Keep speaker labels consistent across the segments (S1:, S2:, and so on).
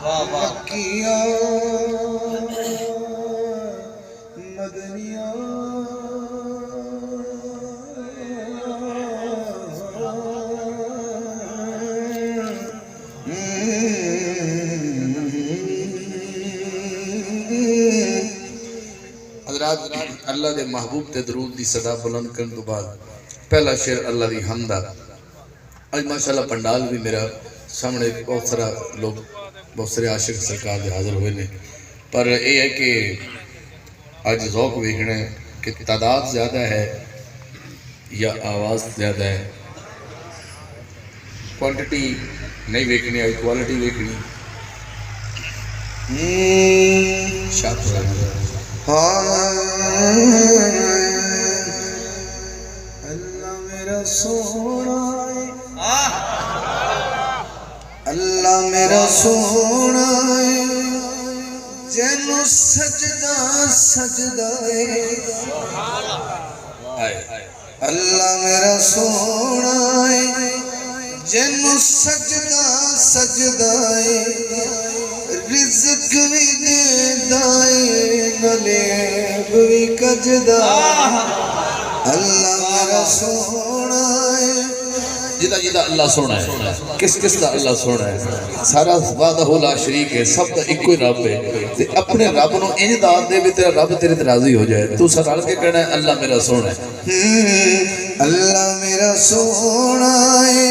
S1: मक्किया मदनिया अल्लाह दे महबूब ते दरूद दी सदा बुलंद करने तो बाद पहला शेर अल्लाह दी हमद आज माशाल्लाह पंडाल भी मेरा सामने बहुत सारा लोग बहुत सारे आशिक सरकार दे हाजिर हुए ने पर यह है कि आज ज़ौक वेखना है कि तादाद ज़्यादा है या आवाज़ ज़्यादा है। क्वांटिटी नहीं वेखनी है, क्वालिटी वेखनी। अल्लाह मेरा सोना है, अल्लाह मेरा सोना है, जैनू सजदा सजदा है। अल्लाह मेरा सोना है, जैनू सजदा सजदा है, रिज़्क भी देंदा है नलेब भी कजदा। अल्लाह मेरा सोना है, जिदा जिदा अल्लाह सोना है, किस किस दा अल्लाह सोना है, सारा वाहदहु ला शरीक है, सब दा इक्को ही रब है। ते अपने रब नु इंज दात दे भी तेरा रब तेरे ते राजी हो जाए। तू सब रल के कहना है अल्लाह मेरा सोना है। अल्लाह मेरा सोना है,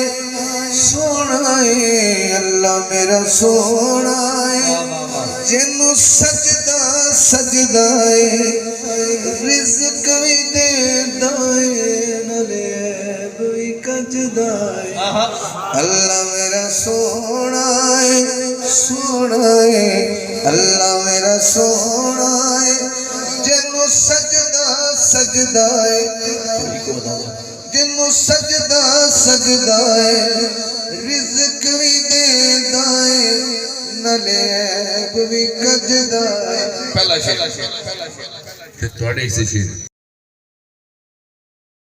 S1: सोना है, अल्लाह मेरा सोना है, जिन्नू सजदा सजदा है, रिज़्क भी देंदा है नलेब भी कजदा है। अल्लाह मेरा सोना है, सोना है, अल्लाह मेरा सोना है, जिन्नू सजदा सजदा है, जिन्नू सजदा सजदा है, रिज़्क भी देंदा है नलेब भी कजदा है। पहला शेर ते तुहाडे इस शेर